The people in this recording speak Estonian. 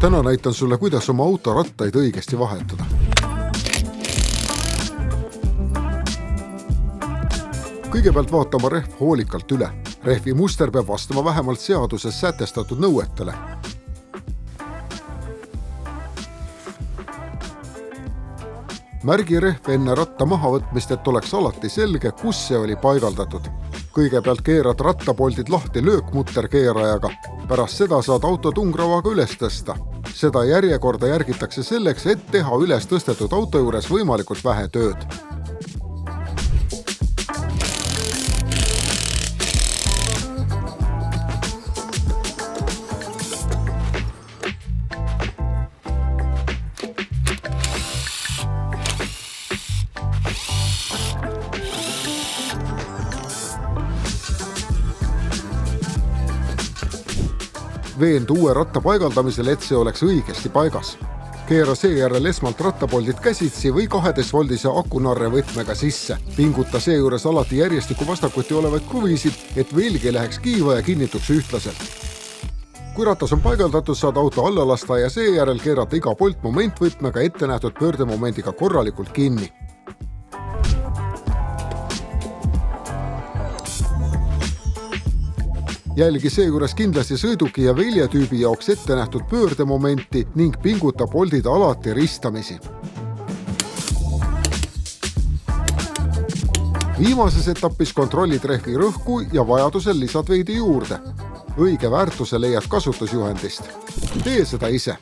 Täna näitan sulle, kuidas oma auto rattaid õigesti vahetada. Kõigepealt vaatama rehv hoolikalt üle. Rehvi muster peab vastama vähemalt seaduses sätestatud nõuetele. Märgi rehv enne ratta mahavõtmist, et oleks alati selge, kus see oli paigaldatud. Kõigepealt keerad rattapoldid lahti löökmutterkeerajaga. Pärast seda saad auto tungravaga üles tõsta. Seda järjekorda järgitakse selleks, et teha üles tõstetud auto juures võimalikult vähe tööd. Veendu uue ratta paigaldamisel, et see oleks õigesti paigas. Keera seejärel esmalt rattapoldid käsitsi või 12-voldise akunarre võtmega sisse. Pinguta seejuures alati järjestiku vastakuti olevaid kruvisid, et vilg ei läheks kiiva ja kinnituks ühtlaselt. Kui ratas on paigaldatud, saad auto alla lasta ja seejärel keerata iga polt momentvõtmega ette nähtud pöördemomendiga korralikult kinni. Jälgi seejuures kindlasti sõiduki ja viljetüübi jaoks ette nähtud pöördemomenti ning pinguta poldid alati ristamisi. Viimases etapis kontrollid rehvi rõhku ja vajadusel lisad veidi juurde. Õige väärtuse leiad kasutusjuhendist. Tee seda ise.